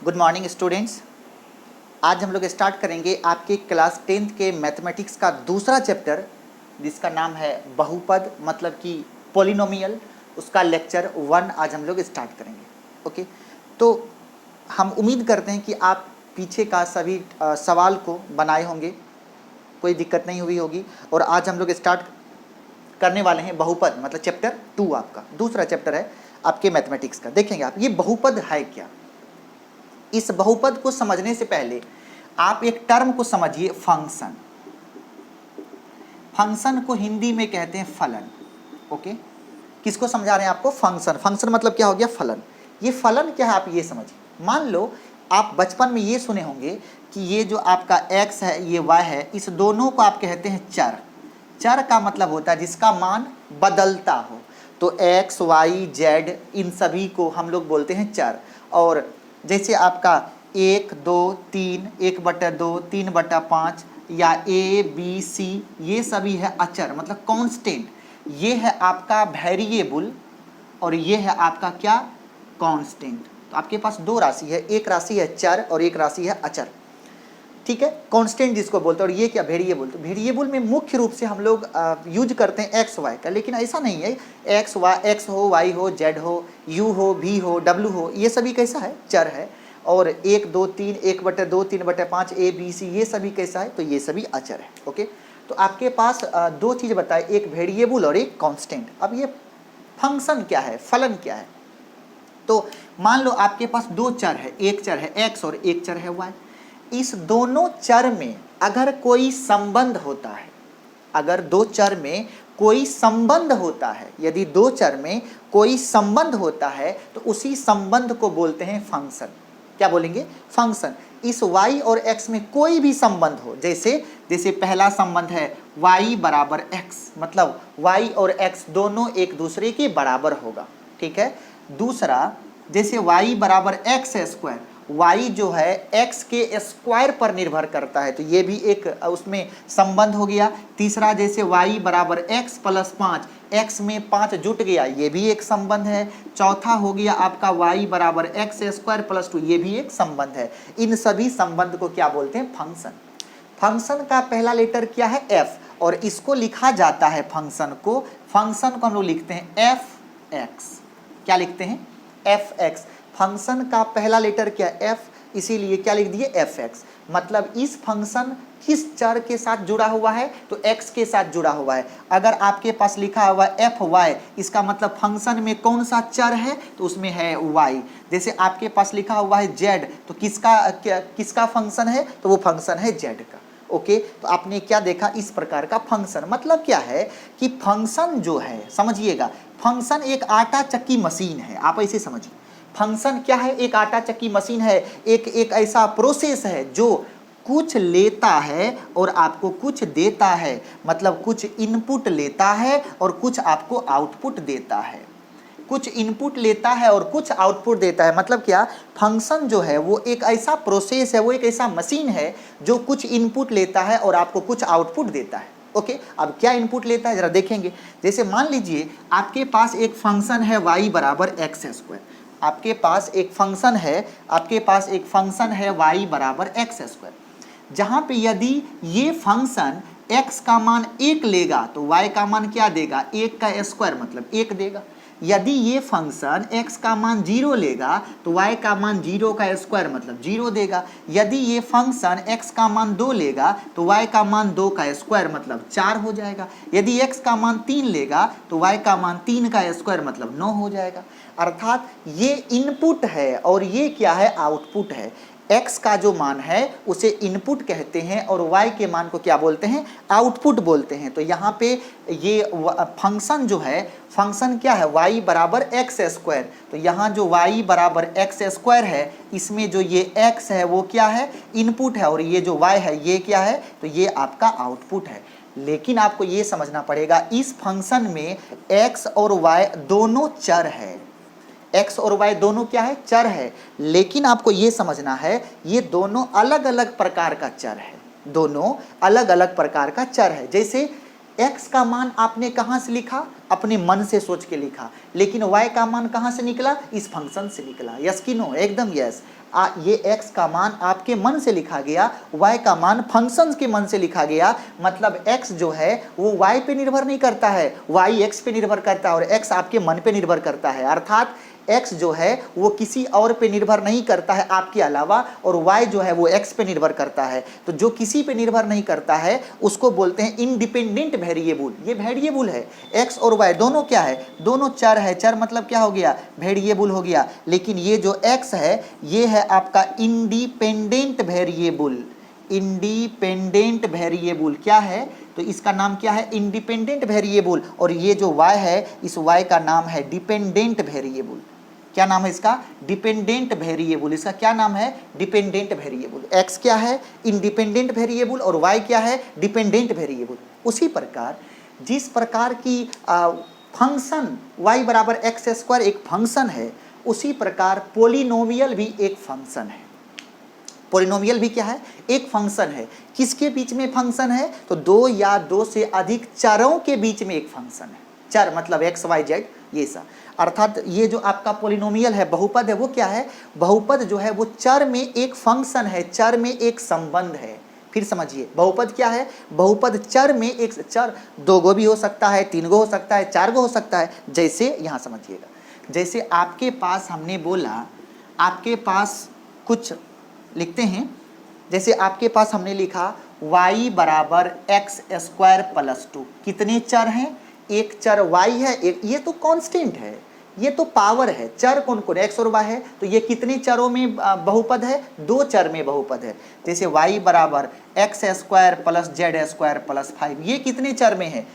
Good morning students. आज हम लोग स्टार्ट करेंगे आपके क्लास 10th के मैथमेटिक्स का दूसरा चैप्टर, जिसका नाम है बहुपद मतलब कि पॉलिनोमियल। उसका लेक्चर 1 आज हम लोग स्टार्ट करेंगे। ओके, तो हम उम्मीद करते हैं कि आप पीछे का सभी सवाल को बनाए होंगे, कोई दिक्कत नहीं हुई होगी। और आज हम लोग स्टार्ट करने वाले हैं बहुपद मतलब चैप्टर 2, आपका दूसरा चैप्टर है आपके मैथमेटिक्स का। देखेंगे आप ये बहुपद है क्या। इस बहुपद को समझने से पहले आप एक टर्म को समझिए, फंक्शन। फंक्शन को हिंदी में कहते हैं फलन। ओके, किसको समझा रहे हैं आपको? फंक्शन। फंक्शन मतलब क्या हो गया? फलन। ये फलन क्या है आप ये समझिए। मान लो आप बचपन में ये सुने होंगे कि ये जो आपका x है ये y है, इस दोनों को आप कहते हैं चर। चर का मतलब होता है जिसका मान बदलता हो। तो x y z इन सभी को हम लोग बोलते हैं चर। और जैसे आपका 1 2 3 1/2 3/5 या a b c ये सभी है अचर मतलब कांस्टेंट। ये है आपका वेरिएबल और ये है आपका क्या? कांस्टेंट। तो आपके पास दो राशि है, एक राशि है चर और एक राशि है अचर। ठीक है, कांस्टेंट जिसको बोलते हैं। और ये क्या? वेरिएबल। तो वेरिएबल में मुख्य रूप से हम लोग यूज करते हैं एक्स वाई का, लेकिन ऐसा नहीं है। एक्स हो, वाई हो, जेड हो, यू हो, भी हो, डब्ल्यू हो, ये सभी कैसा है? चर है। और 1 2 3 1/2 3/5 ए बी सी ये सभी कैसा है? तो ये सभी अचर है। ओके, तो आपके पास दो चीज़ बताए, एक वेरिएबल और एक कांस्टेंट। अब ये फंक्शन क्या है, फलन क्या है? तो मान लो आपके पास दो चर है, एक चर है x और एक चर है y। इस दोनों चर में अगर कोई संबंध होता है, अगर दो चर में कोई संबंध होता है, यदि दो चर में कोई संबंध होता है तो उसी संबंध को बोलते हैं फंक्शन। क्या बोलेंगे? फंक्शन। इस y और x में कोई भी संबंध हो, जैसे पहला संबंध है y बराबर x, मतलब y और x दोनों एक दूसरे के बराबर होगा। ठीक है। दूसरा, जैसे y बराबर एक्स स्क्वायर, y जो है x के स्क्वायर पर निर्भर करता है, तो ये भी एक उसमें संबंध हो गया। तीसरा, जैसे y बराबर x + 5, x में 5 जुट गया, ये भी एक संबंध है। चौथा हो गया आपका y बराबर एक्स स्क्वायर + 2, ये भी एक संबंध है। इन सभी संबंध को क्या बोलते हैं? फंक्शन। फंक्शन का पहला लेटर क्या है? f, और इसको लिखा जाता है फंक्शन को हम लोग लिखते हैं f(x). क्या लिखते हैं? f(x). फंक्शन का पहला लेटर क्या है? f, इसीलिए क्या लिख दिए? f(x). मतलब इस फंक्शन किस चर के साथ जुड़ा हुआ है? तो x के साथ जुड़ा हुआ है। अगर आपके पास लिखा हुआ fy, इसका मतलब फंक्शन में कौन सा चर है? तो उसमें है y। जैसे आपके पास लिखा हुआ है z, तो किसका फंक्शन है? तो वो फंक्शन है z का। ओके, तो आपने क्या देखा? इस प्रकार का फंक्शन। मतलब क्या है कि फंक्शन जो है, समझिएगा, फंक्शन एक आटा चक्की मशीन है। आप ऐसे समझिए, फंक्शन क्या है? एक आटा चक्की मशीन है, एक ऐसा प्रोसेस है जो कुछ लेता है और आपको कुछ देता है। मतलब कुछ इनपुट लेता है और कुछ आपको आउटपुट देता है। कुछ इनपुट लेता है और कुछ आउटपुट देता है। मतलब क्या? फंक्शन जो है वो एक ऐसा प्रोसेस है, वो एक ऐसा मशीन है जो कुछ इनपुट लेता है और आपको कुछ आउटपुट देता है। ओके, अब क्या इनपुट लेता है जरा देखेंगे। जैसे मान लीजिए आपके पास एक फंक्शन है y बराबर एक्स स्क्वायर। आपके पास एक फंक्शन है y बराबर एक्स स्क्वायर, जहाँ पे यदि ये फंक्शन x का मान 1 लेगा तो y का मान क्या देगा? 1 का स्क्वायर मतलब 1 देगा। यदि ये फंक्शन x का मान 0 लेगा तो y का मान 0 का स्क्वायर मतलब 0 देगा। यदि ये फंक्शन x का मान 2 लेगा तो y का मान 2 का स्क्वायर मतलब 4 हो जाएगा। यदि x का मान 3 लेगा तो y का मान 3 का स्क्वायर मतलब 9 हो जाएगा। अर्थात ये इनपुट है और ये क्या है? आउटपुट है। x का जो मान है उसे इनपुट कहते हैं और y के मान को क्या बोलते हैं? आउटपुट बोलते हैं। तो यहाँ पे ये फंक्शन जो है, फंक्शन क्या है? y बराबर एक्स स्क्वायर। तो यहाँ जो y बराबर एक्स स्क्वायर है, इसमें जो ये x है वो क्या है? इनपुट है, और ये जो y है ये क्या है? तो ये आपका आउटपुट है। लेकिन आपको ये समझना पड़ेगा, इस फंक्शन में x और y दोनों चर है। x और y दोनों क्या है? चर है। लेकिन आपको ये समझना है ये दोनों अलग अलग प्रकार का चर है। दोनों अलग अलग प्रकार का चर है। जैसे x का मान आपने कहाँ से लिखा, अपने मन से सोच के लिखा, लेकिन y का मान कहाँ से निकला, इस फंक्शन से निकला। यस कि नो, एकदम यस। ये x का मान आपके मन से लिखा गया, y का मान फंक्शन के मन से लिखा गया। मतलब x जो है वो y पे निर्भर नहीं करता है, y x पे निर्भर करता है और x आपके मन पे निर्भर करता है। अर्थात x जो है वो किसी और पे निर्भर नहीं करता है आपके अलावा, और y जो है वो x पे निर्भर करता है। तो जो किसी पे निर्भर नहीं करता है उसको बोलते हैं इंडिपेंडेंट वेरिएबल। ये वेरिएबल है, x और y दोनों क्या है, दोनों चर है। चर मतलब क्या हो गया, वेरिएबल हो गया। लेकिन ये जो x है ये है आपका इंडिपेंडेंट वेरिएबल। इंडिपेंडेंट वेरिएबल क्या है, तो इसका नाम क्या है, इंडिपेंडेंट वेरिएबल। और ये जो y है इस y का नाम है डिपेंडेंट वेरिएबल। क्या नाम है इसका, डिपेंडेंट वेरिएबल। इसका क्या नाम है, डिपेंडेंट वेरिएबल। x क्या है, इंडिपेंडेंट वेरिएबल, और y क्या है, डिपेंडेंट वेरिएबल। उसी प्रकार जिस प्रकार की फंक्शन y बराबर एक्स स्क्वायर एक फंक्शन है, उसी प्रकार पोलिनोमियल भी एक फंक्शन है। पोलिनोमियल भी क्या है, एक फंक्शन है। किसके बीच में फंक्शन है, तो दो या दो से अधिक चरों के बीच में एक फंक्शन है। चर मतलब एक्स वाई जेड ये सब। अर्थात ये जो आपका पोलिनोमियल है, बहुपद है, वो क्या है, बहुपद जो है वो चर में एक फंक्शन है, चर में एक संबंध है। फिर समझिए, बहुपद क्या है, बहुपद चर में एक, चर दो गो भी हो सकता है, तीन गो हो सकता है, चार गो हो सकता है। जैसे यहाँ समझिएगा, जैसे आपके पास हमने बोला, आपके पास कुछ लिखते हैं, जैसे आपके पास हमने लिखा y बराबर एक्स स्क्वायर प्लस 2। कितने चर हैं, एक चर y है, एक ये तो कांस्टेंट है, ये तो पावर है। चर कौन कौन, x और y है, तो ये कितने चरों में बहुपद है, दो चर में बहुपद है। जैसे y बराबर x square plus Z square plus 5, ये कितने चर में है,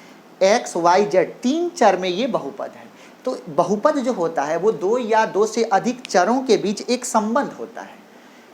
x y z, तीन चर में ये बहुपद है। तो बहुपद जो होता है वो दो या दो से अधिक चरों के बीच एक संबंध होता है,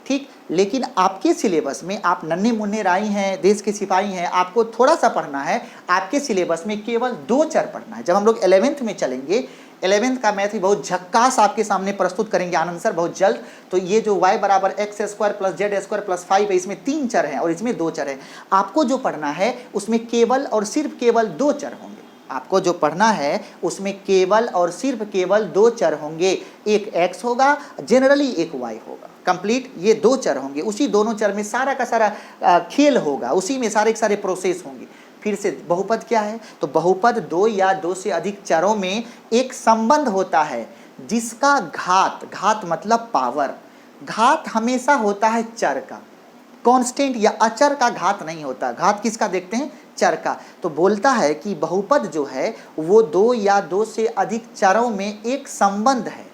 ठीक। लेकिन आपके सिलेबस में, आप नन्हे मुन्ने राई हैं, देश के सिपाही हैं, आपको थोड़ा सा पढ़ना है। आपके सिलेबस में केवल दो चर पढ़ना है। जब हम लोग 11th में चलेंगे, 11th का मैथ भी बहुत झक्कास आपके सामने प्रस्तुत करेंगे आनंद सर बहुत जल्द। तो ये जो y बराबर x square plus Z square plus 5 है, इसमें तीन चर हैं और इसमें दो चर हैं। आपको जो पढ़ना है उसमें केवल और सिर्फ केवल दो चर होंगे। आपको जो पढ़ना है उसमें केवल और सिर्फ केवल दो चर होंगे, एक x होगा जनरली, एक y होगा। कंप्लीट ये दो चर होंगे, उसी दोनों चर में सारा का सारा खेल होगा, उसी में सारे के सारे प्रोसेस होंगे। फिर से बहुपद क्या है, तो बहुपद दो या दो से अधिक चरों में एक संबंध होता है जिसका घात, घात मतलब पावर, घात हमेशा होता है चर का, कांस्टेंट या अचर का घात नहीं होता। घात किसका देखते हैं, चर का। तो बोलता है कि बहुपद जो है वो दो या दो से अधिक चरों में एक संबंध है।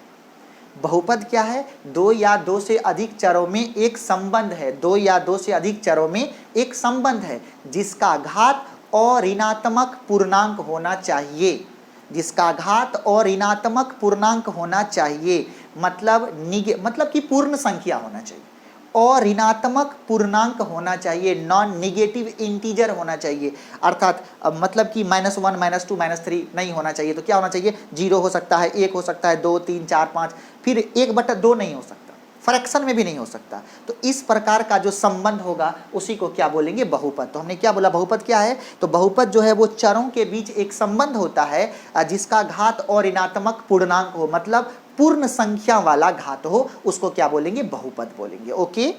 बहुपद क्या है, दो या दो से अधिक चरों में एक संबंध है, दो या दो से अधिक चरों में एक संबंध है जिसका घात और ऋणात्मक पूर्णांक होना चाहिए, जिसका घात और ऋणात्मक पूर्णांक होना चाहिए। मतलब कि पूर्ण संख्या होना चाहिए और ऋणात्मक पूर्णांक होना चाहिए, नॉन निगेटिव इंटीजर होना चाहिए। अर्थात मतलब कि -1 -2 -3 नहीं होना चाहिए। तो क्या होना चाहिए, 0 हो सकता है, 1 हो सकता है, 2 3 4 5, फिर 1/2 नहीं हो सकता, फ्रैक्शन में भी नहीं हो सकता। तो इस प्रकार का जो संबंध होगा उसी को क्या बोलेंगे, बहुपद। तो हमने क्या बोला, बहुपद क्या है, तो बहुपद जो है वो चरों के बीच एक संबंध होता है जिसका घात और ऋणात्मक पूर्णांक हो, मतलब पूर्ण संख्या वाला घात हो, उसको क्या बोलेंगे, बहुपद बोलेंगे। ओके,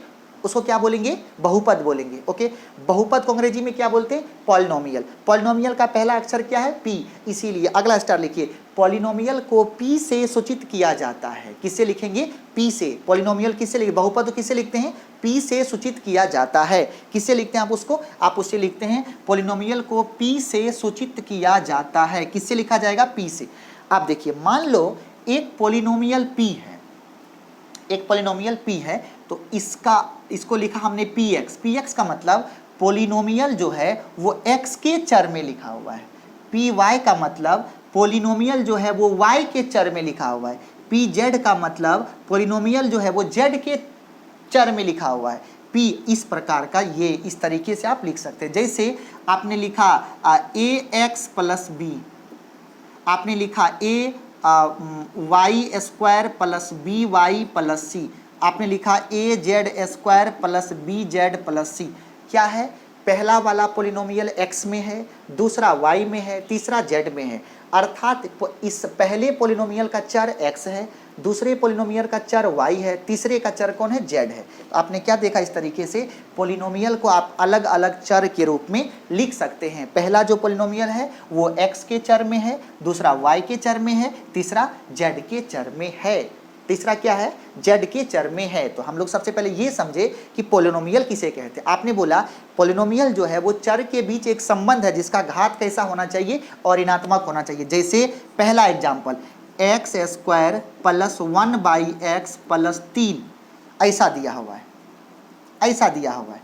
उसको क्या बोलेंगे, बहुपद बोलेंगे। ओके, बहुपद को अंग्रेजी में क्या बोलते हैं, पॉलिनोमियल। पॉलिनोमियल का पहला अक्षर क्या है, पी, इसीलिए अगला स्टार लिखिए, पॉलिनोमियल को पी से सूचित किया जाता है। किससे लिखेंगे, पी से। पॉलिनोमियल किससे लिखे, बहुपद को किससे लिखते हैं, पी से सूचित किया जाता है। किससे लिखते हैं आप उसको, आप उससे लिखते हैं पॉलिनोमियल को पी से सूचित किया जाता है। किससे लिखा जाएगा, पी से। आप देखिए, मान लो एक पॉलिनोमियल p है, एक पॉलिनोमियल p है, तो इसको लिखा हमने px। px का मतलब पॉलिनोमियल जो है वो x के चर में लिखा हुआ है। py का मतलब पॉलिनोमियल जो है वो y के चर में लिखा हुआ है। pz का मतलब पॉलिनोमियल जो है वो z के चर में लिखा हुआ है। p इस प्रकार का, ये इस तरीके से आप लिख सकते हैं। जैसे आपने लिखा ax प्लस b, आपने लिखा y square plus b y plus c, आपने लिखा a z square plus b z plus c. क्या है, पहला वाला पोलिनोमियल x में है, दूसरा y में है, तीसरा z में है। अर्थात इस पहले पोलिनोमियल का चर x है, दूसरे पोलिनोमियल का चर y है, तीसरे का चर कौन है, z है। तो आपने क्या देखा, इस तरीके से पोलिनोमियल को आप अलग अलग चर के रूप में लिख सकते हैं। पहला जो पोलिनोमियल है वो x के चर में है, दूसरा y के चर में है, तीसरा z के चर में है। तीसरा क्या है, z के चर में है। तो हम लोग सबसे पहले ये समझे कि पोलिनोमियल किसे कहते हैं। आपने बोला पोलिनोमियल जो है वो चर के बीच एक संबंध है जिसका घात कैसा होना चाहिए, और ऋणात्मक होना चाहिए। जैसे पहला example x square plus 1/x plus 3 ऐसा दिया हुआ है, ऐसा दिया हुआ है।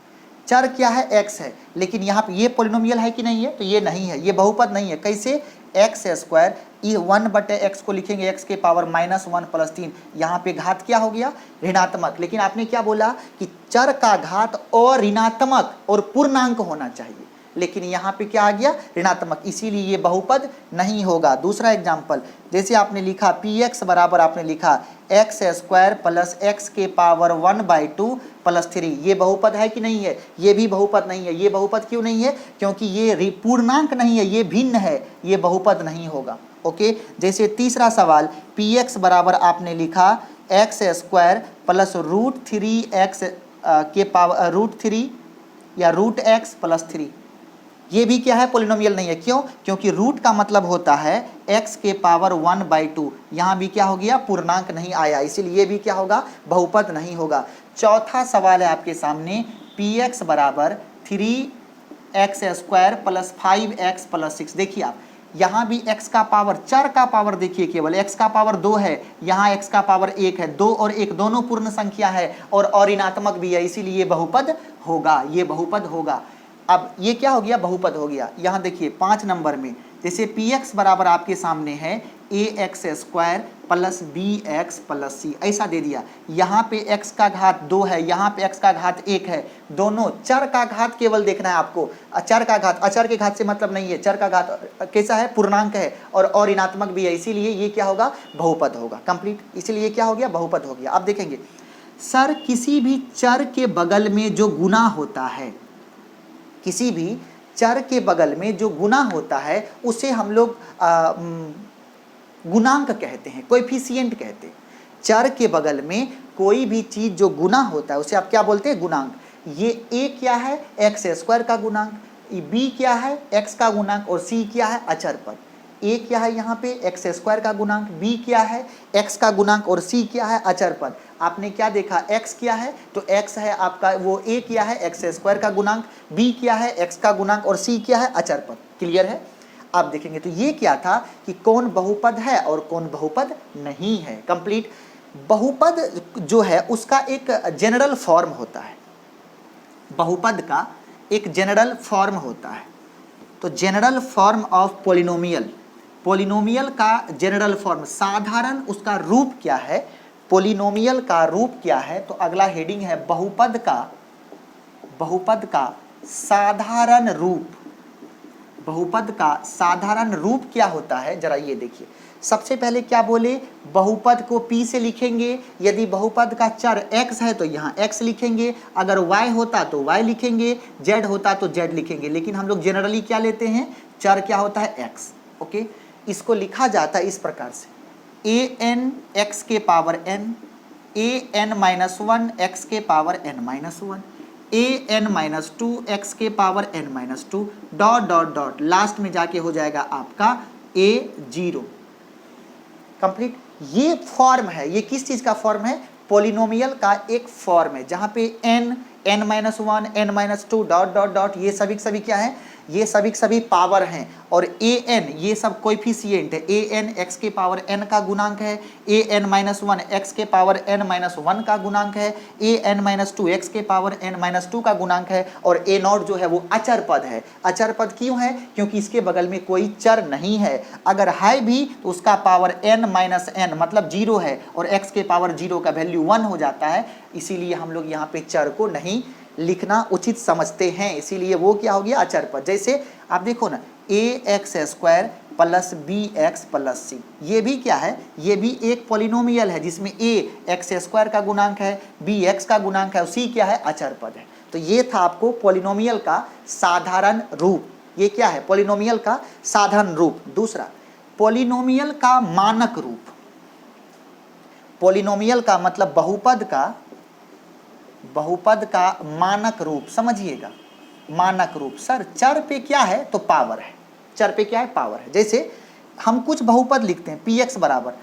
चर क्या है, x है, लेकिन यहाँ पे ये पोलिनोमियल है कि नहीं है, तो ये नहीं है, ये बहुपद नहीं है। कैसे, एक्स स्क्वायर, ये 1/x को लिखेंगे x के पावर -1 प्लस 3, यहाँ पे घात क्या हो गया, ऋणात्मक। लेकिन आपने क्या बोला कि चर का घात और ऋणात्मक और पूर्णांक होना चाहिए, लेकिन यहाँ पे क्या आ गया, ऋणात्मक, इसीलिए ये बहुपद नहीं होगा। दूसरा एग्जाम्पल, जैसे आपने लिखा px बराबर आपने लिखा एक्स स्क्वायर प्लस x के पावर 1/2 प्लस 3, ये बहुपद है कि नहीं है, ये भी बहुपद नहीं है। ये बहुपद क्यों नहीं है, क्योंकि ये पूर्णांक नहीं है, ये भिन्न है, ये बहुपद नहीं होगा। ओके, जैसे तीसरा सवाल px बराबर आपने लिखा एक्स स्क्वायर प्लस √3x के पावर √3 या √x प्लस 3, ये भी क्या है, पोलिनोमियल नहीं है। क्यों, क्योंकि रूट का मतलब होता है x के पावर 1/2, यहाँ भी क्या हो गया, पूर्णांक नहीं आया, इसीलिए भी क्या होगा, बहुपद नहीं होगा। चौथा सवाल है आपके सामने, px बराबर 3x square plus 5x plus 6। देखिए आप यहाँ भी x का पावर, चर का पावर देखिए, केवल x का पावर 2 है, यहाँ x का पावर 1 है। 2 और 1 दोनों पूर्ण संख्या है और ऋणात्मक भी है, इसीलिए बहुपद होगा, ये बहुपद होगा। अब ये क्या हो गया, बहुपद हो गया। यहाँ देखिए 5 नंबर में, जैसे px बराबर आपके सामने है ax square plus bx plus c, ऐसा दे दिया। यहाँ पे x का घात 2 है, यहाँ पे x का घात 1 है, दोनों चर का घात केवल देखना है आपको। चर का घात, अचर के घात से मतलब नहीं है, चर का घात कैसा है, पूर्णांक है और ऋणात्मक भी है, इसीलिए ये क्या होगा, बहुपद होगा। कंप्लीट, इसीलिए क्या हो गया, बहुपद हो गया। अब देखेंगे सर, किसी भी चर के बगल में जो गुना होता है, किसी भी चर के बगल में जो गुना होता है उसे हम लोग गुणांक कहते हैं, कोएफिशिएंट कहते हैं। चर के बगल में कोई भी चीज जो गुना होता है उसे आप क्या बोलते हैं, गुणांक। ये a क्या है, एक्स स्क्वायर का गुणांक, b क्या है, x का गुणांक, और c क्या है, अचर पद। a क्या है यहाँ पे, एक्स स्क्वायर का गुणांक, b क्या है, x का गुणांक, और c क्या है, अचर पद। आपने क्या देखा, x क्या है, तो x है आपका वो, a क्या है, एक्स स्क्वायर का गुणांक, b क्या है, x का गुणांक, और c क्या है, अचर पद। क्लियर है। अब देखेंगे तो ये क्या था कि कौन बहुपद है और कौन बहुपद नहीं है। कंप्लीट। बहुपद जो है उसका एक जनरल फॉर्म होता है, बहुपद का एक जनरल फॉर्म होता है। तो general form of polynomial, polynomial का जनरल फॉर्म, साधारण उसका रूप क्या है, पोलिनोमियल का रूप क्या है। तो अगला हेडिंग है बहुपद का, बहुपद का साधारण रूप। बहुपद का साधारण रूप क्या होता है, जरा ये देखिए। सबसे पहले क्या बोले, बहुपद को p से लिखेंगे। यदि बहुपद का चर x है तो यहाँ x लिखेंगे, अगर y होता तो y लिखेंगे, z होता तो z लिखेंगे। लेकिन हम लोग जनरली क्या लेते हैं, चर क्या होता है, x। ओके, इसको लिखा जाता है इस प्रकार से, an x के पावर n, an-1 x के पावर n-1, an-2 x के power n-2 dot dot dot, last में जाके हो जाएगा आपका a0। कंप्लीट। ये फॉर्म है, ये किस चीज का फॉर्म है, पोलिनोमियल का एक फॉर्म है, जहां पे n, n-1, n-2 dot dot dot, ये सभी क्या है, ये सभी पावर हैं। और an ये सब कोएफिशिएंट है, an x के पावर n का गुणांक है, an-1 x के पावर n-1 का गुणांक है, an-2 x के पावर n-2 का गुणांक है, और a0 जो है वो अचर पद है। अचर पद क्यों है, क्योंकि इसके बगल में कोई चर नहीं है। अगर है भी तो उसका पावर n-n मतलब 0 है, और x के पावर 0 का वैल्यू 1 हो जाता है, इसीलिए हम लोग यहाँ पे चर को नहीं लिखना उचित समझते हैं, इसीलिए वो क्या हो गया, अचर पद। जैसे आप देखो ना, ax square plus bx plus c, ये भी क्या है, ये भी एक पोलिनोमियल है जिसमें a एक्स स्क्वायर का गुणांक है, b x का गुणांक है, और c क्या है, अचर पद है। तो ये था आपको पॉलिनोमियल का साधारण रूप। ये क्या है? पॉलिनोमियल का साधारण रूप। दूसरा, पॉलिनोमियल का मानक रूप। पॉलिनोमियल का मतलब बहुपद का मानक रूप। समझिएगा, मानक रूप। सर चर पे क्या है? तो पावर है। चर पे क्या है? पावर है। जैसे हम कुछ बहुपद लिखते हैं, पी एक्स बराबर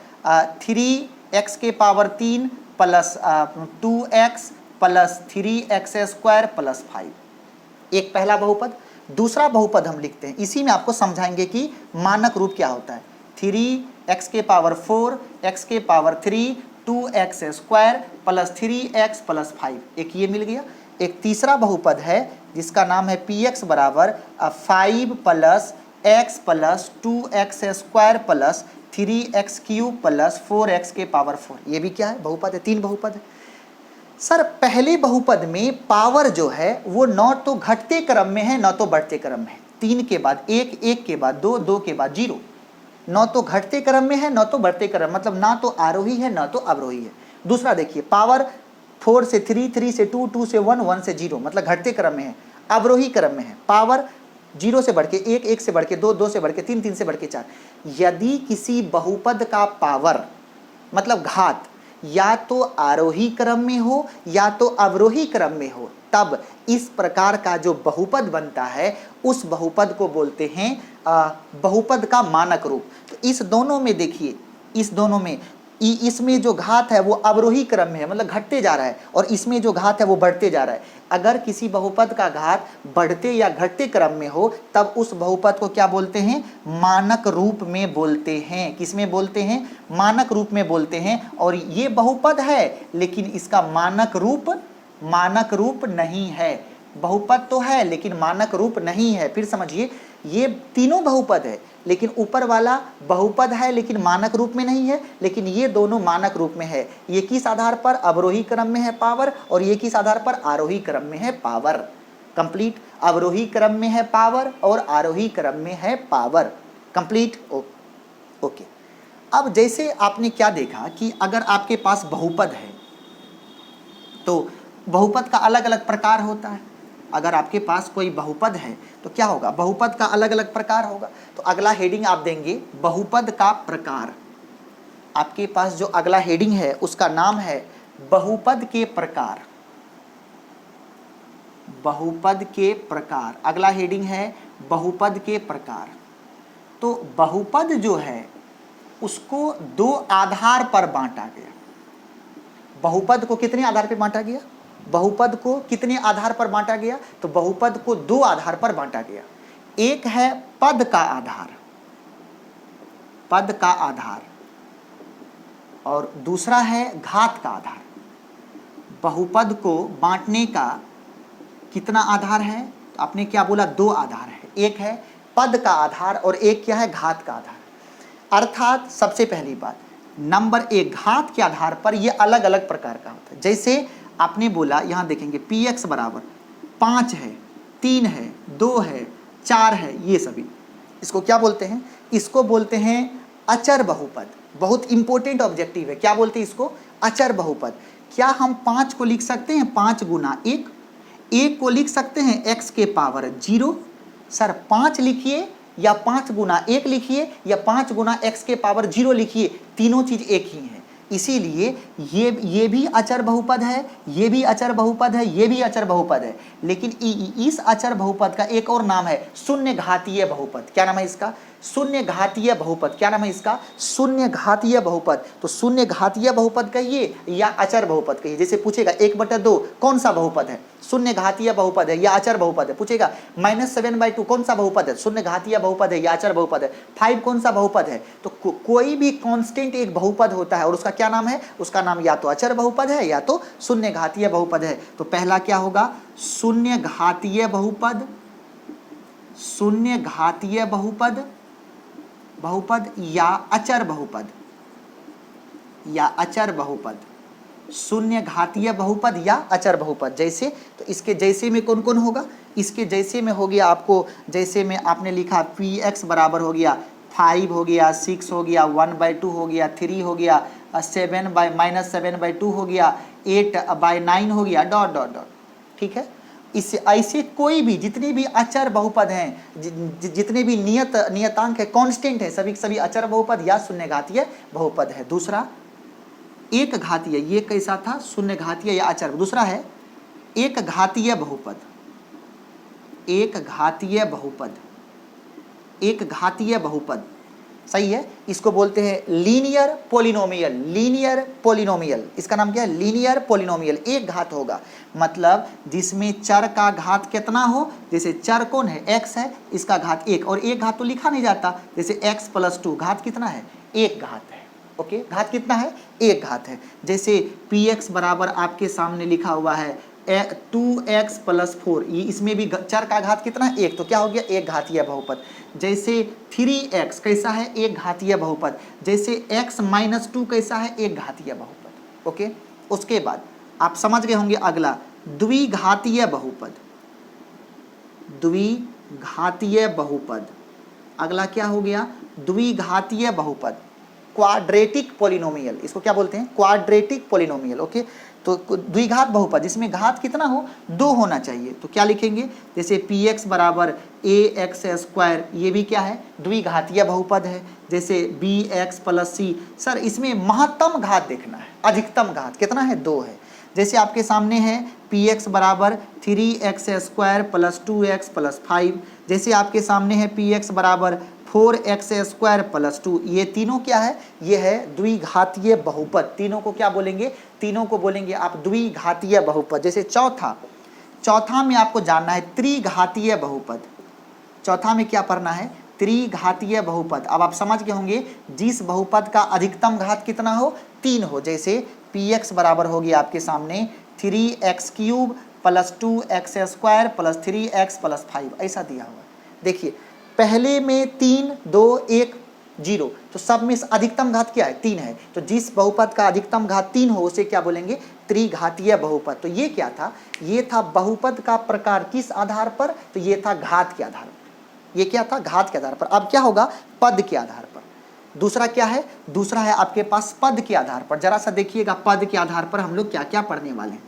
3x के power 3 plus 2x plus 3x square plus 5, एक पहला बहुपद। दूसरा बहुपद हम लिखते हैं, इसी में आपको समझाएंगे कि मानक रूप क्या होता है। 3x के पावर 4, x के power 3, 2x square plus 3x plus 5, एक ये मिल गया। एक तीसरा बहुपद है जिसका नाम है पी एक्स बराबर 5 plus x plus 2x square plus 3x cube plus 4x के पावर 4, ये भी क्या है? बहुपद है। 3 बहुपद है। सर पहले बहुपद में पावर जो है वो न तो घटते क्रम में है न तो बढ़ते क्रम में है। 3 के बाद 1, 1 के बाद 2, 2 के बाद 0, न तो घटते क्रम में है न तो बढ़ते क्रम, मतलब ना तो आरोही है न तो अवरोही है। दूसरा देखिए, पावर 4 से 3, 3 से 2, 2 से 1, 1 से 0, मतलब घटते क्रम में है, अवरोही क्रम में है। पावर 0 से बढ़ के 1, 1 से बढ़ के 2, 2 से बढ़ के 3, 3 से बढ़ के 4। यदि किसी बहुपद का पावर मतलब घात या तो आरोही क्रम में हो या तो अवरोही क्रम में हो, तब इस प्रकार का जो बहुपद बनता है उस बहुपद को बोलते हैं बहुपद का मानक रूप। तो इस दोनों में देखिए, इस दोनों में इसमें जो घात है वो अवरोही क्रम में है, मतलब घटते जा रहा है, और इसमें जो घात है वो बढ़ते जा रहा है। अगर किसी बहुपद का घात बढ़ते या घटते क्रम में हो तब उस बहुपद को क्या बोलते हैं? मानक रूप में बोलते हैं। किस में बोलते हैं? मानक रूप में बोलते हैं। और ये बहुपद है लेकिन इसका मानक रूप नहीं है। बहुपद तो है लेकिन मानक रूप नहीं है। फिर समझिए, ये तीनों बहुपद है लेकिन ऊपर वाला बहुपद है लेकिन मानक रूप में नहीं है, लेकिन ये दोनों मानक रूप में है। ये किस आधार पर? अवरोही क्रम में है पावर, और ये किस आधार पर? आरोही क्रम में है पावर। कंप्लीट। अवरोही क्रम में है पावर और आरोही क्रम में है पावर। कंप्लीट। ओके। अब जैसे आपने क्या देखा कि अगर आपके पास बहुपद है तो बहुपद का अलग अलग प्रकार होता है। अगर आपके पास कोई बहुपद है तो क्या होगा? बहुपद का अलग अलग प्रकार होगा। तो अगला हेडिंग आप देंगे बहुपद का प्रकार। आपके पास जो अगला हेडिंग है उसका नाम है बहुपद के प्रकार। बहुपद के प्रकार, अगला हेडिंग है बहुपद के प्रकार। तो बहुपद जो है उसको 2 आधार पर बांटा गया। बहुपद को कितने आधार पर बांटा गया? बहुपद को कितने आधार पर बांटा गया? तो बहुपद को 2 आधार पर बांटा गया। एक है पद का आधार, पद का आधार, और दूसरा है घात का आधार। बहुपद को बांटने का कितना आधार है? तो आपने क्या बोला? 2 आधार है। एक है पद का आधार और एक क्या है? घात का आधार। अर्थात सबसे पहली बात, नंबर 1 घात के आधार पर यह अलग अलग प्रकार का होता है। जैसे आपने बोला, यहां देखेंगे पी एक्स बराबर 5 है, 3 है, 2 है, 4 है, ये सभी, इसको क्या बोलते हैं? इसको बोलते हैं अचर बहुपद। बहुत इंपॉर्टेंट ऑब्जेक्टिव है। क्या बोलते हैं इसको? अचर बहुपद। क्या हम 5 को लिख सकते हैं 5 गुना 1? 1 को लिख सकते हैं x के पावर 0? सर 5 लिखिए या 5 गुना 1 लिखिए या 5 गुना x के पावर 0 लिखिए, तीनों चीज एक ही है। इसीलिए ये भी अचर बहुपद है, ये भी अचर बहुपद है, ये भी अचर बहुपद है। लेकिन इस अचर बहुपद का एक और नाम है शून्य घातीय बहुपद। क्या नाम है इसका? शून्य घातीय बहुपद। क्या नाम है इसका? शून्य घातीय बहुपद। तो शून्य घातीय बहुपद कहिए या अचर बहुपद कहिए। जैसे पूछेगा 1/2 कौन सा बहुपद है? शून्य घातीय बहुपद है या अचर बहुपद है। पूछेगा -7/2 कौन सा बहुपद है? शून्य घातीय बहुपद है या अचर बहुपद है। 5 कौन सा बहुपद है? तो कोई भी कांस्टेंट एक बहुपद होता है और उसका क्या नाम है? उसका नाम या तो अचर बहुपद है या तो शून्य घातीय बहुपद है। तो पहला क्या होगा? शून्य घातीय बहुपद, शून्य घातीय बहुपद, बहुपद या अचर बहुपद, या अचर बहुपद, शून्य घातीय बहुपद या अचर बहुपद। जैसे, तो इसके जैसे में कौन कौन होगा? इसके जैसे में हो गया आपको, जैसे में आपने लिखा पी एक्स बराबर हो गया 5 हो गया, 6 हो गया, 1/2 हो गया, 3 हो गया, -7/2 हो गया, 8/9 हो गया, डॉट डॉट डॉट। ठीक है। इससे ऐसे कोई भी जितने भी अचर बहुपद हैं, जितने भी नियतांक है, कांस्टेंट है, सभी सभी अचर बहुपद या शून्य घातीय बहुपद है। दूसरा एक घातीय, ये कैसा था, शून्य घातीय या अचर। दूसरा है एक घातीय बहुपद, एक घातीय बहुपद, एक घातीय बहुपद, सही है। इसको बोलते हैं लीनियर पोलिनोमियल, लीनियर पोलिनोमियल। इसका नाम क्या है, लीनियर पोलिनोमियल। एक घात होगा मतलब जिसमें चर का घात कितना हो, जैसे चर कौन है, x है, इसका घात 1, और एक घात तो लिखा नहीं जाता, जैसे x + 2, घात कितना है, एक घात है। ओके, घात कितना है, एक घात है। जैसे px बराबर आपके सामने लिखा हुआ है 2x + 4, ये इसमें भी चर का घात कितना है, एक, तो क्या हो गया, एक घातीय बहुपद। जैसे 3x कैसा है, एक घातीय बहुपद। जैसे x - 2 कैसा है, एक घातीय बहुपद। ओके, उसके बाद आप समझ गए होंगे अगला द्विघातीय बहुपद, द्विघातीय बहुपद। अगला क्या हो गया, द्विघातीय बहुपद, क्वाड्रेटिक पोलिनोमियल। इसको क्या बोलते हैं, क्वाड्रेटिक पोलिनोमियल। ओके, तो द्विघात बहुपद जिसमें घात कितना हो, 2 होना चाहिए, तो क्या लिखेंगे, जैसे px बराबर ax², ये भी क्या है, द्विघातीय बहुपद है। जैसे bx + c, सर इसमें महत्तम घात देखना है, अधिकतम घात कितना है, 2 है। जैसे आपके सामने है px बराबर 3x² + 2x + 5। जैसे आपके सामने है px बराबर 4x² + 2, ये तीनों क्या है, ये है द्विघातीय बहुपद। तीनों को क्या बोलेंगे, तीनों को बोलेंगे आप द्विघातीय बहुपद। जैसे चौथा में आपको जानना है त्रिघातीय बहुपद। चौथा में क्या पढ़ना है, त्रिघातीय बहुपद। अब आप समझ गए होंगे जिस बहुपद का अधिकतम घात कितना हो, 3 हो। जैसे px बराबर होगी आपके सामने 3x³ + 2x² + 3x + 5, ऐसा दिया हुआ। देखिए पहले में 3, 2, 1, 0, तो सब में अधिकतम घात क्या है, 3 है। तो जिस बहुपद का अधिकतम घात 3 हो उसे क्या बोलेंगे, त्रिघातीय बहुपद। तो ये क्या था, ये था बहुपद का प्रकार किस आधार पर, तो ये था घात के आधार पर। ये क्या था, घात के आधार पर। अब क्या होगा, पद के आधार पर। दूसरा क्या है, दूसरा है आपके पास पद के आधार पर। जरा सा देखिएगा पद के आधार पर हम लोग क्या क्या पढ़ने वाले हैं।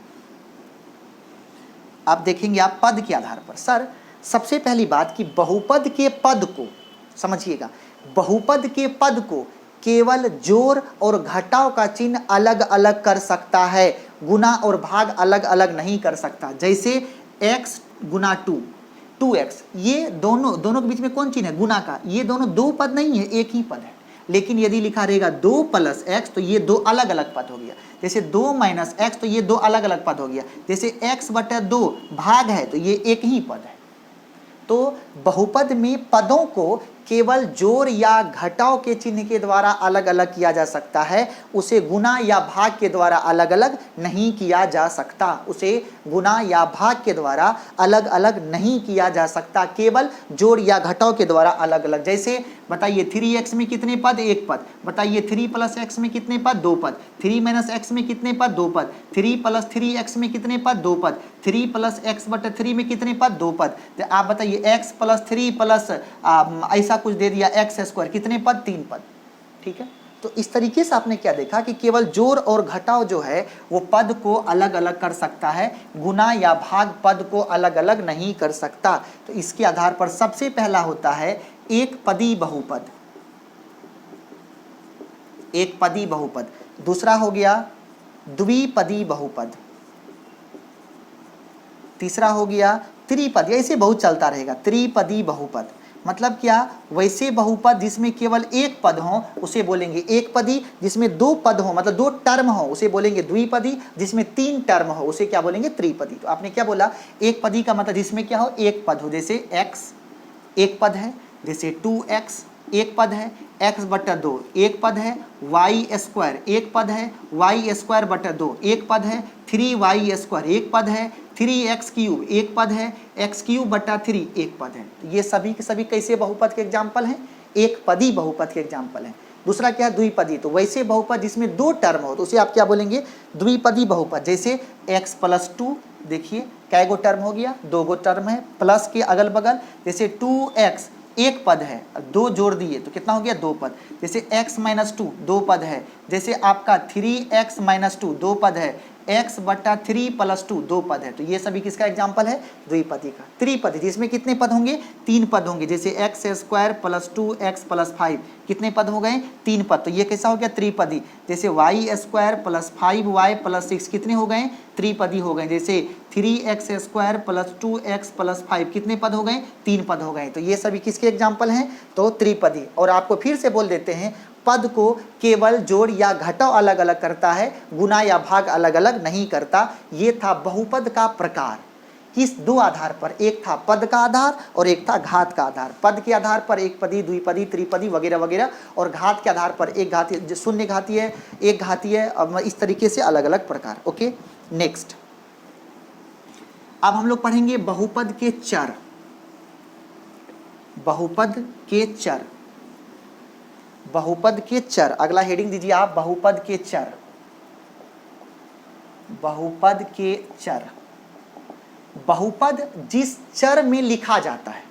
आप देखेंगे आप पद के आधार पर, सर सबसे पहली बात कि बहुपद के पद को समझिएगा, बहुपद के पद को केवल जोड़ और घटाव का चिन्ह अलग अलग कर सकता है, गुना और भाग अलग अलग नहीं कर सकता। जैसे x × 2, 2x, ये दोनों के बीच में कौन चिन्ह है, गुना का। ये दोनों दो पद नहीं है, एक ही पद है। लेकिन यदि लिखा रहेगा 2 + x, तो ये दो अलग अलग पद हो गया। जैसे 2 - x, तो ये दो अलग अलग पद हो गया। जैसे x/2 भाग है, तो ये एक ही पद है। तो बहुपद में पदों को केवल जोड़ या घटाव के चिन्ह के द्वारा अलग अलग किया जा सकता है, उसे गुना या भाग के द्वारा अलग अलग नहीं किया जा सकता। उसे गुना या भाग के द्वारा अलग अलग नहीं किया जा सकता, केवल जोड़ या घटाव के द्वारा अलग अलग। जैसे बताइए 3x में कितने पद, एक पद। बताइए 3 + x में कितने पद, 2 पद। 3 - x में कितने पद, 2 पद। 3 + 3x में कितने पद, 2 पद। 3 + x/3 में कितने पद, 2 पद। तो आप बताइए x + 3 प्लस ऐसा कुछ दे दिया x², कितने पद, 3 पद। ठीक है, तो इस तरीके से आपने क्या देखा कि केवल जोड़ और घटाव जो है वो पद को अलग अलग कर सकता है, गुना या भाग पद को अलग अलग नहीं कर सकता। तो इसके आधार पर सबसे पहला होता है एक पदी बहुपद, एक पदी बहुपद। दूसरा हो गया द्विपदी बहुपद। तीसरा हो गया त्रिपदी। ऐसे बहुत चलता रहेगा, त्रिपदी बहुपद। मतलब क्या, वैसे बहुपद जिसमें केवल एक पद हो उसे बोलेंगे एक पदी, जिसमें 2 पद हो मतलब 2 टर्म हो उसे बोलेंगे द्विपदी, जिसमें 3 टर्म हो उसे क्या बोलेंगे, त्रिपदी। तो आपने क्या बोला, एक पदी का मतलब जिसमें क्या हो, एक पद हो। जैसे x एक पद है, जैसे 2x एक पद है, x/2 एक पद है, y² एक पद है, y²/2 एक पद है, 3y² एक पद है, 3x³ एक पद है, x³/3 एक पद है। तो ये सभी के सभी कैसे बहुपद के एग्जाम्पल हैं, एक पदी बहुपद के एग्जाम्पल हैं। दूसरा क्या है, द्विपदी। तो वैसे बहुपद जिसमें 2 टर्म हो तो उसे आप क्या बोलेंगे, द्विपदी बहुपद। जैसे x + 2, देखिए कै गो टर्म हो गया, 2 गो टर्म है, प्लस के अगल बगल। जैसे 2x एक पद है, 2 जोड़ दिए तो कितना हो गया, 2 पद। जैसे x - 2 2 पद है, जैसे आपका 3x माइनस 2 दो पद है, x बटा 3 प्लस 2 दो पद है, तो ये सभी किसका एग्जाम्पल है? द्विपदी का। त्रिपदी जिसमें कितने पद होंगे? 3 पद होंगे, जैसे x square plus 2x plus 5 कितने पद हो गए? 3 पद, तो ये कैसा हो गया? त्रिपदी। जैसे Y square plus 5y plus 6 कितने हो गए? त्रिपदी हो गए। जैसे 3x square plus 2x plus 5 कितने पद हो गए? 3 पद हो गए। तो ये सभी किसके एग्जाम्पल हैं? तो त्रिपदी। और आपको फिर से बोल देते हैं, पद को केवल जोड़ या घटाव अलग अलग करता है, गुना या भाग अलग अलग नहीं करता। ये था बहुपद का प्रकार। किस दो आधार पर? एक था पद का आधार और एक था घात का आधार। पद के आधार पर एक पदी, द्विपदी, त्रिपदी वगैरह वगैरह, और घात के आधार पर एक घातीय, शून्य घातीय, एक घातीय, इस तरीके से अलग अलग प्रकार। ओके, नेक्स्ट अब हम लोग पढ़ेंगे बहुपद के चर। बहुपद के चर, बहुपद के चर, अगला हेडिंग दीजिए आप, बहुपद के चर। बहुपद के चर, बहुपद जिस चर में लिखा जाता है,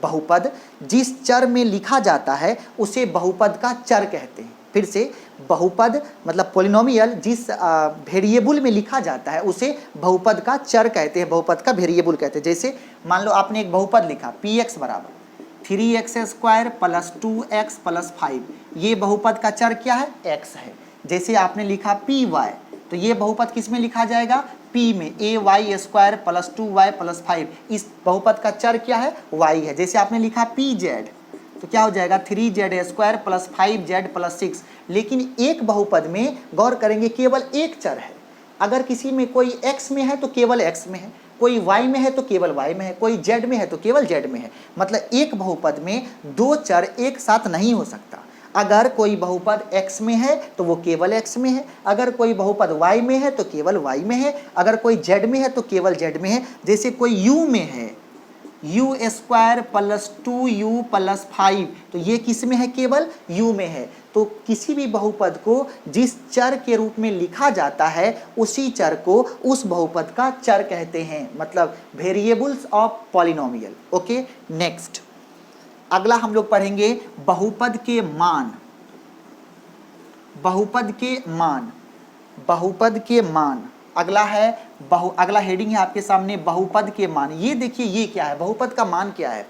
बहुपद जिस चर में लिखा जाता है उसे बहुपद का चर कहते हैं। फिर से, बहुपद मतलब पॉलिनोमियल जिस वेरिएबल में लिखा जाता है उसे बहुपद का चर कहते हैं, बहुपद का वेरिएबल कहते हैं। जैसे मान लो आपने एक बहुपद लिखा px बराबर 3x square plus 2x plus 5, ये बहुपद का चर क्या है? x है। जैसे आपने लिखा py, तो ये बहुपद किस में लिखा जाएगा? p में, ay square plus 2y plus 5, इस बहुपद का चर क्या है? y है। जैसे आपने लिखा pz, तो क्या हो जाएगा? 3z square plus 5z plus 6। लेकिन एक बहुपद में गौर करेंगे केवल एक चर है। अगर किसी में कोई x में है तो केवल x में है, कोई y में है तो केवल y में है, कोई z में है तो केवल z में है। मतलब एक बहुपद में दो चर एक साथ नहीं हो सकता। अगर कोई बहुपद x में है तो वो केवल x में है, अगर कोई बहुपद y में है तो केवल y में है, अगर कोई z में है तो केवल z में है। जैसे कोई u में है, u square plus 2u plus 5, तो ये किस में है? केवल u में है। तो किसी भी बहुपद को जिस चर के रूप में लिखा जाता है उसी चर को उस बहुपद का चर कहते हैं, मतलब variables of polynomial. Okay, next अगला हम लोग पढ़ेंगे बहुपद के मान। बहुपद के मान, बहुपद के मान, अगला है अगला हेडिंग है आपके सामने बहुपद के मान। ये देखिए ये क्या है? बहुपद का मान क्या है?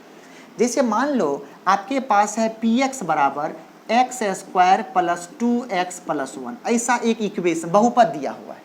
जैसे मान लो आपके पास है px बराबर x square plus 2x plus 1, ऐसा एक इक्वेशन बहुपद दिया हुआ है।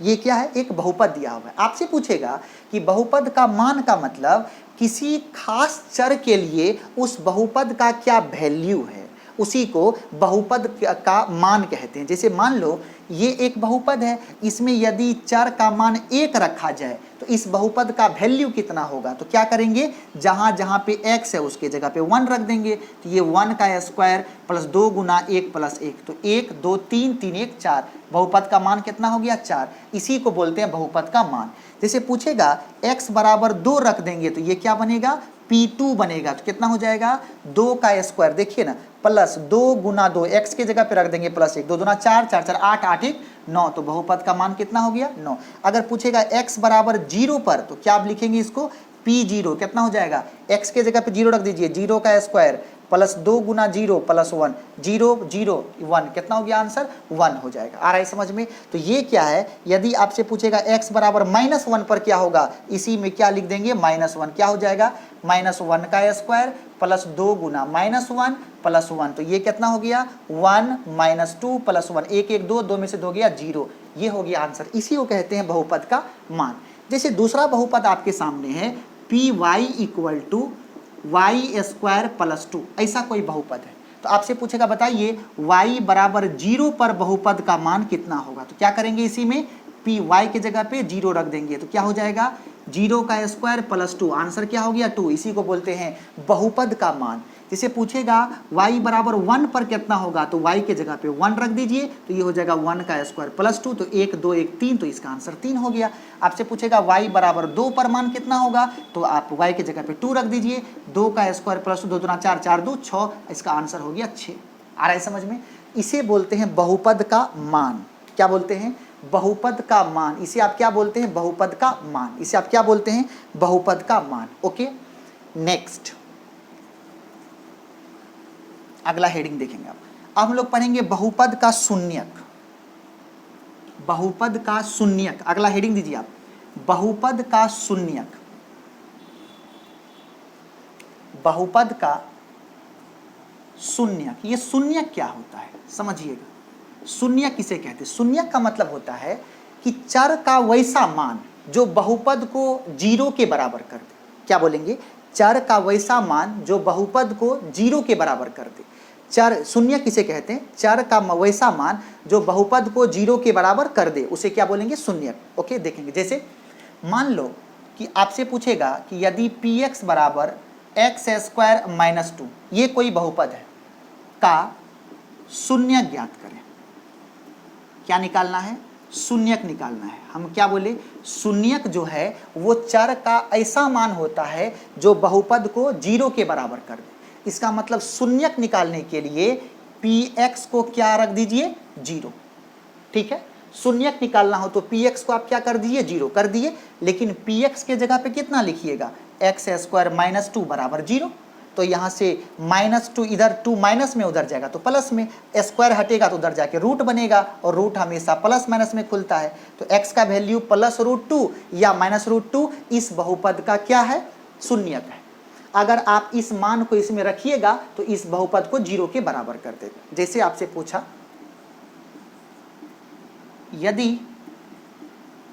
ये क्या है? एक बहुपद दिया हुआ है। आपसे पूछेगा कि बहुपद का मान का मतलब किसी खास चर के लिए उस बहुपद का क्या वैल्यू है, उसी को बहुपद का मान कहते हैं। जैसे मान लो ये एक बहुपद है, इसमें यदि चर का मान 1 रखा जाए तो इस बहुपद का वैल्यू कितना होगा? तो क्या करेंगे, जहाँ जहाँ पे x है उसके जगह पे 1 रख देंगे। तो ये 1 का स्क्वायर प्लस 2 गुना 1 प्लस 1, तो 1 2 3 3 1 4, बहुपद का मान कितना हो गया? 4। इसी को बोलते हैं बहुपद का मान। जैसे पूछेगा x बराबर 2 रख देंगे तो ये क्या बनेगा? P2 बनेगा। तो कितना हो जाएगा? 2 का स्क्वायर, देखिए ना, प्लस 2 गुना 2, x के जगह पे रख देंगे प्लस 1, 2 दूना 4, 4 4 8, 8 1 9, तो बहुपद का मान कितना हो गया? 9। अगर पूछेगा x बराबर 0 पर, तो क्या आप लिखेंगे इसको? P0, कितना हो जाएगा? x के जगह पे 0 रख दीजिए, 0 का स्क्वायर प्लस 2 गुना 0 प्लस 1, 0 0 1, कितना हो गया आंसर? 1 हो जाएगा। आ रहा है समझ में? तो ये क्या है? यदि आपसे पूछेगा x बराबर -1 पर क्या होगा, इसी में क्या लिख देंगे? -1, क्या हो जाएगा? -1 का स्क्वायर प्लस 2 गुना -1 प्लस 1, तो ये कितना हो गया? 1 -2 प्लस 1, 1 1 2, 2 में से 2 गया 0, ये हो गया आंसर। इसी को कहते हैं बहुपद का मान। जैसे दूसरा बहुपद आपके सामने है py equal to y square plus 2, ऐसा कोई बहुपद है। तो आपसे पूछेगा बताइए y बराबर 0 पर बहुपद का मान कितना होगा? तो क्या करेंगे, इसी में पी वाई के जगह पे 0 रख देंगे, तो क्या हो जाएगा? 0 का स्क्वायर प्लस 2, आंसर क्या हो गया? 2। इसी को बोलते हैं बहुपद का मान। जिसे पूछेगा y बराबर 1 पर कितना होगा, तो y के जगह पे 1 रख दीजिए, तो ये हो जाएगा 1 का स्क्वायर प्लस 2, तो 1 2 1 3, तो इसका आंसर 3 हो गया। आपसे पूछेगा y बराबर 2 पर मान कितना होगा, तो आप y के जगह पे 2 रख दीजिए, 2 का स्क्वायर प्लस 2 दूना 4, 4 2 6, इसका आंसर हो गया 6। आ रहा है समझ में? इसे बोलते हैं बहुपद का मान। क्या बोलते हैं? बहुपद का मान। इसे आप क्या बोलते हैं? बहुपद का मान। इसे आप क्या बोलते हैं? बहुपद का मान। ओके, नेक्स्ट अगला हेडिंग देखेंगे आप। अब हम लोग पढ़ेंगे बहुपद का शून्यक। बहुपद का शून्यक, अगला हेडिंग दीजिए आप, बहुपद का शून्यक। बहुपद का शून्यक, ये शून्यक क्या होता है समझिएगा। शून्यक किसे कहते हैं? शून्यक का मतलब होता है कि चर का वैसा मान जो बहुपद को जीरो के बराबर कर दे। क्या बोलेंगे? चर का वैसा मान जो बहुपद को जीरो के बराबर कर दे। चर, शून्यक किसे कहते हैं? चर का वैसा मान जो बहुपद को जीरो के बराबर कर दे, उसे क्या बोलेंगे? शून्यक। ओके, देखेंगे। जैसे मान लो कि आपसे पूछेगा कि यदि px बराबर x² - 2, ये कोई बहुपद है, का शून्यक ज्ञात करें। क्या निकालना है? शून्यक निकालना है। हम क्या बोले? शून्यक जो है वो चर का ऐसा मान होता है जो बहुपद को जीरो के बराबर कर दे। इसका मतलब शून्यक निकालने के लिए px को क्या रख दीजिए? जीरो। ठीक है, शून्यक निकालना हो तो px को आप क्या कर दीजिए? जीरो कर दिए। लेकिन px के जगह पे कितना लिखिएगा? x² - 2 बराबर जीरो। तो यहाँ से -2 इधर 2 माइनस में उधर जाएगा तो प्लस में, स्क्वायर हटेगा तो उधर जाके रूट बनेगा, और रूट हमेशा प्लस माइनस में खुलता है। तो x का वैल्यू +√2 या -√2 इस बहुपद का क्या है? शून्यक है। अगर आप इस मान को इसमें रखिएगा तो इस बहुपद को जीरो के बराबर कर देगा। जैसे आपसे पूछा यदि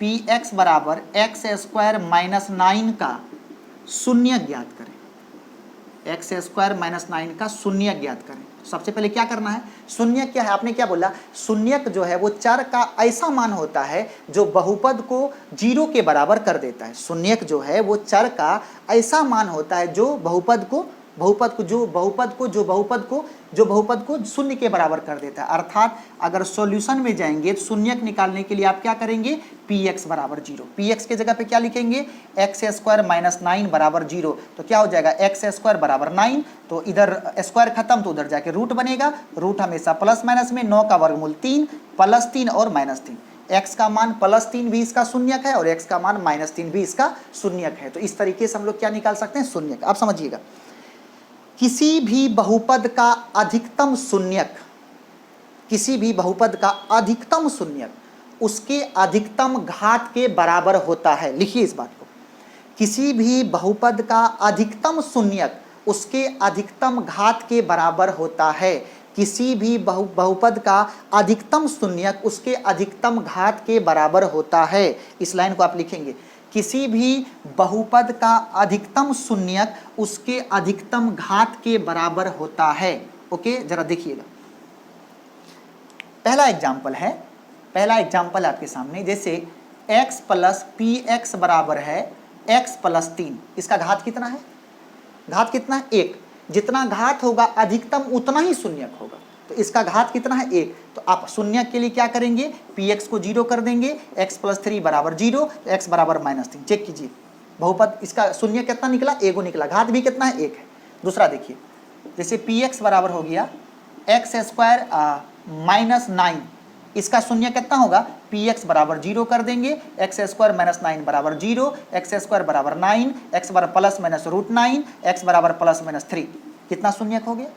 px बराबर x² - 9 का शून्यक ज्ञात करें, x² - 9 का शून्यक ज्ञात करें। सबसे पहले क्या करना है? शून्यक क्या है? आपने क्या बोला? शून्यक जो है वो चर का ऐसा मान होता है जो बहुपद को जीरो के बराबर कर देता है। शून्यक जो है वो चर का ऐसा मान होता है जो बहुपद को शून्य के बराबर कर देता है। अर्थात अगर सॉल्यूशन में जाएंगे तो शून्यक निकालने के लिए आप क्या करेंगे? px बराबर जीरो। px के जगह पे क्या लिखेंगे? x² - 9 बराबर जीरो। तो क्या हो जाएगा? x² बराबर 9, तो इधर स्क्वायर खत्म तो उधर जाके रूट बनेगा। रूट हमेशा प्लस माइनस में, 9 का वर्गमूल 3, +3 और -3। x का मान +3 भी इसका शून्यक है और x का मान -3 भी इसका शून्यक है। तो इस तरीके से हम लोग क्या निकाल सकते हैं? शून्यक। आप समझिएगा, किसी भी बहुपद का अधिकतम शून्यक, किसी भी बहुपद का अधिकतम शून्यक उसके अधिकतम घात के बराबर होता है। लिखिए इस बात को, किसी भी बहुपद का अधिकतम शून्यक उसके अधिकतम घात के बराबर होता है। किसी भी बहुपद का अधिकतम शून्यक उसके अधिकतम घात के बराबर होता है। इस लाइन को आप लिखेंगे, किसी भी बहुपद का अधिकतम शून्यक उसके अधिकतम घात के बराबर होता है। ओके, जरा देखिएगा, पहला एग्जाम्पल आपके सामने। जैसे x + px बराबर है x + 3, इसका घात कितना है? घात कितना है? 1। जितना घात होगा अधिकतम उतना ही शून्यक होगा, तो इसका घात कितना है? 1। तो आप शून्यक के लिए क्या करेंगे? px को जीरो कर देंगे, x + 3 बराबर जीरो, x बराबर -3। चेक कीजिए, बहुपद इसका शून्य कितना निकला? 1 निकला। घात भी कितना है? 1 है। दूसरा देखिए, जैसे px बराबर हो गया x² - 9, इसका शून्य कितना होगा? px बराबर जीरो कर देंगे, x² - 9 बराबर जीरो, x² बराबर 9, x बराबर +-√9, x बराबर +-3। कितना शून्यक हो गया?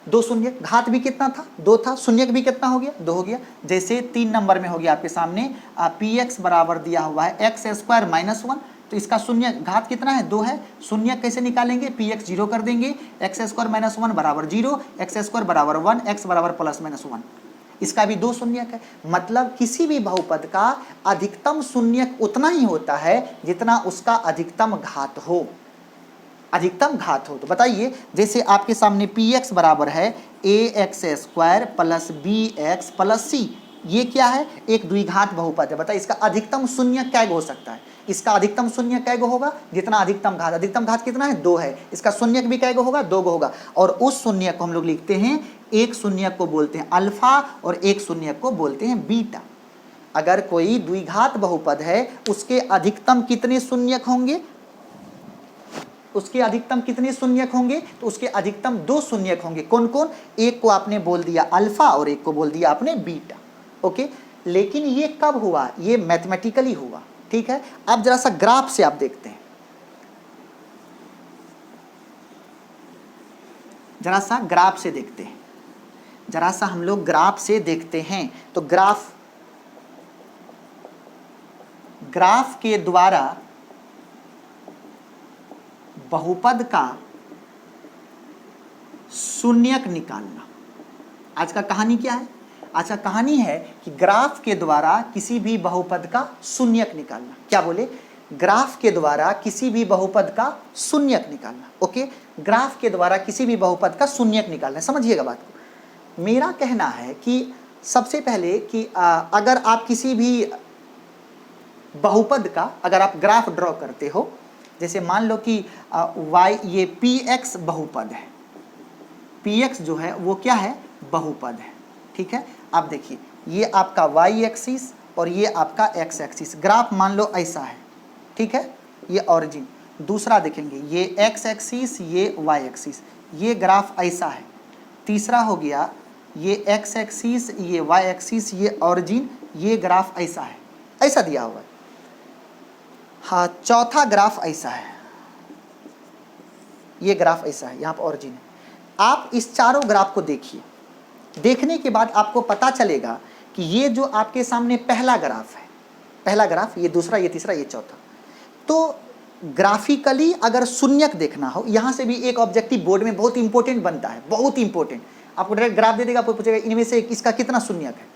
2 शून्यक। घात भी कितना था? 2 था। शून्यक भी कितना हो गया? 2 हो गया। जैसे 3 नंबर में हो गया आपके सामने px बराबर दिया हुआ है x² - 1, तो इसका शून्य घात कितना है? 2 है। शून्य कैसे निकालेंगे? px जीरो कर देंगे, x² - 1 बराबर जीरो, x² बराबर 1, x बराबर +-1। इसका भी 2 शून्यक है। मतलब किसी भी बहुपद का अधिकतम शून्यक उतना ही होता है जितना उसका अधिकतम घात हो। अधिकतम घात हो तो बताइए, जैसे आपके सामने px बराबर है ax² + bx + c, ये क्या है? एक द्विघात बहुपद है। बताइए इसका अधिकतम शून्यक क्या हो सकता है? इसका अधिकतम शून्यक क्या होगा? जितना अधिकतम घात कितना है? 2 है। इसका शून्यक भी क्या होगा? 2 होगा। और उस शून्यक को हम लोग लिखते हैं, एक शून्यक को बोलते हैं अल्फा और एक शून्यक को बोलते हैं बीटा। अगर कोई द्विघात बहुपद है उसके अधिकतम कितने शून्यक होंगे? उसके अधिकतम कितने शून्यक होंगे? तो उसके अधिकतम 2 शून्यक होंगे। कौन कौन? एक को आपने बोल दिया अल्फा और एक को बोल दिया आपने बीटा। ओके, लेकिन ये कब हुआ? ये मैथमेटिकली हुआ। ठीक है, अब जरा सा ग्राफ से आप देखते हैं, जरा सा ग्राफ से देखते हैं। जरा सा हम लोग ग्राफ से देखते हैं। तो ग्राफ के द्वारा बहुपद का शून्यक निकालना। आज का कहानी क्या है? आज का कहानी है कि ग्राफ के द्वारा किसी भी बहुपद का शून्यक निकालना। क्या बोले? ग्राफ के द्वारा किसी भी बहुपद का शून्यक निकालना। ओके, ग्राफ के द्वारा किसी भी बहुपद का शून्यक निकालना। समझिएगा बात को। मेरा कहना है कि सबसे पहले कि अगर आप किसी भी बहुपद का अगर आप ग्राफ ड्रॉ करते हो, जैसे मान लो कि y ये px बहुपद है, px जो है वो क्या है? बहुपद है। ठीक है, आप देखिए ये आपका y एक्सिस और ये आपका x एक्सिस। ग्राफ मान लो ऐसा है, ठीक है, ये ऑरिजिन। दूसरा देखेंगे ये x एक्सिस, ये y एक्सिस, ये ग्राफ ऐसा है। तीसरा हो गया ये x एक्सिस, ये y एक्सिस, ये ऑरिजिन, ये ग्राफ ऐसा है, ऐसा दिया हुआ है। हाँ, चौथा ग्राफ ऐसा है, ये ग्राफ ऐसा है, यहाँ पर ऑरिजिन है। आप इस चारों ग्राफ को देखिए। देखने के बाद आपको पता चलेगा कि ये जो आपके सामने पहला ग्राफ है, पहला ग्राफ, ये दूसरा, ये तीसरा, ये चौथा। तो ग्राफिकली अगर शून्यक देखना हो, यहाँ से भी एक ऑब्जेक्टिव बोर्ड में बहुत इंपॉर्टेंट बनता है, बहुत इंपॉर्टेंट। आपको डायरेक्ट ग्राफ दे देगा, आपको पूछेगा इनमें से इसका कितना शून्यक है।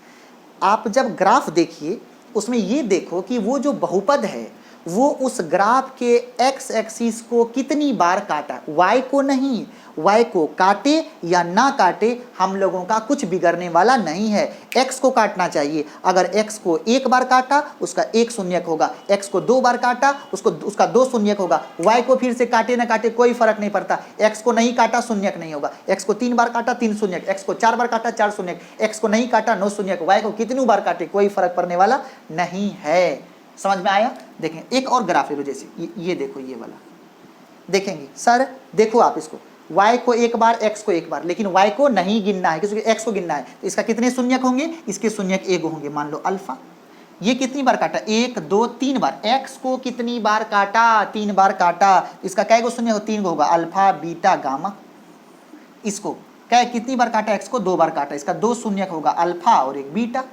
आप जब ग्राफ देखिए उसमें ये देखो कि वो जो बहुपद है वो उस ग्राफ के x एक्सिस को कितनी बार काटा, y को नहीं। y को काटे या ना काटे हम लोगों का कुछ बिगड़ने वाला नहीं है, x को काटना चाहिए। अगर x को एक बार काटा उसका एक शून्यक होगा, x को दो बार काटा उसका दो शून्यक होगा। y को फिर से काटे ना काटे कोई फर्क नहीं पड़ता, x को नहीं काटा शून्यक नहीं होगा। x को तीन बार काटा तीन शून्यक, x को चार बार काटा चार शून्यक, x को नहीं काटा नो शून्यक। y को कितनी बार काटे कोई फर्क पड़ने वाला नहीं है। समझ में आया? देखें एक और ग्राफ ले लो, जैसे ये देखो, ये वाला देखेंगे। सर देखो आप इसको, y को एक बार x को एक बार, लेकिन y को नहीं गिनना है क्योंकि x को गिनना है। तो इसका कितने शून्यक होंगे? इसके शून्यक एक होंगे। मान लो अल्फा, ये कितनी बार काटा? एक दो तीन बार। x को कितनी बार काटा? तीन बार काटा। इसका कै गो शून्य हो? तीन गो होगा, अल्फा बीटा गामा। इसको क्या कितनी बार काटा? x को दो बार काटा, इसका दो शून्यक होगा, अल्फा और एक बीटा।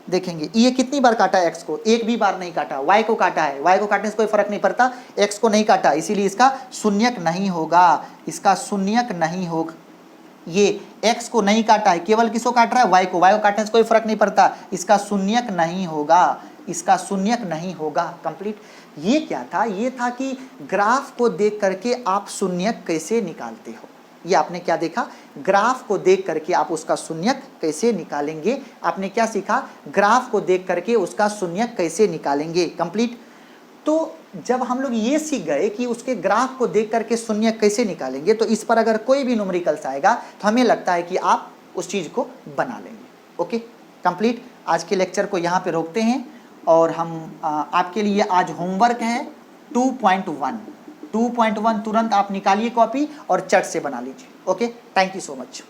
देखेंगे ये कितनी बार काटा? x को एक भी बार नहीं काटा, y को काटा है। y को काटने से कोई फर्क नहीं पड़ता, x को नहीं काटा, इसीलिए इसका शून्यक नहीं होगा, इसका शून्यक नहीं होगा। ये x को नहीं काटा है, केवल किसको काट रहा है? y को काटने से कोई फर्क नहीं पड़ता, इसका शून्यक नहीं होगा, इसका शून्यक नहीं होगा। कंप्लीट। ये क्या था? ये था कि ग्राफ को देख करके आप शून्यक कैसे निकालते हो। ये आपने क्या देखा? ग्राफ को देख करके आप उसका शून्यक कैसे निकालेंगे। आपने क्या सीखा? ग्राफ को देख करके उसका शून्यक कैसे निकालेंगे। कंप्लीट। तो जब हम लोग ये सीख गए कि उसके ग्राफ को देख करके शून्यक कैसे निकालेंगे, तो इस पर अगर कोई भी न्यूमेरिकल्स आएगा तो हमें लगता है कि आप उस चीज़ को बना लेंगे। Okay, complete. आज के लेक्चर को यहाँ पे रोकते हैं और हम आपके लिए आज होमवर्क है 2.1 तुरंत आप निकालिए कॉपी और चट से बना लीजिए। Okay, thank you so much.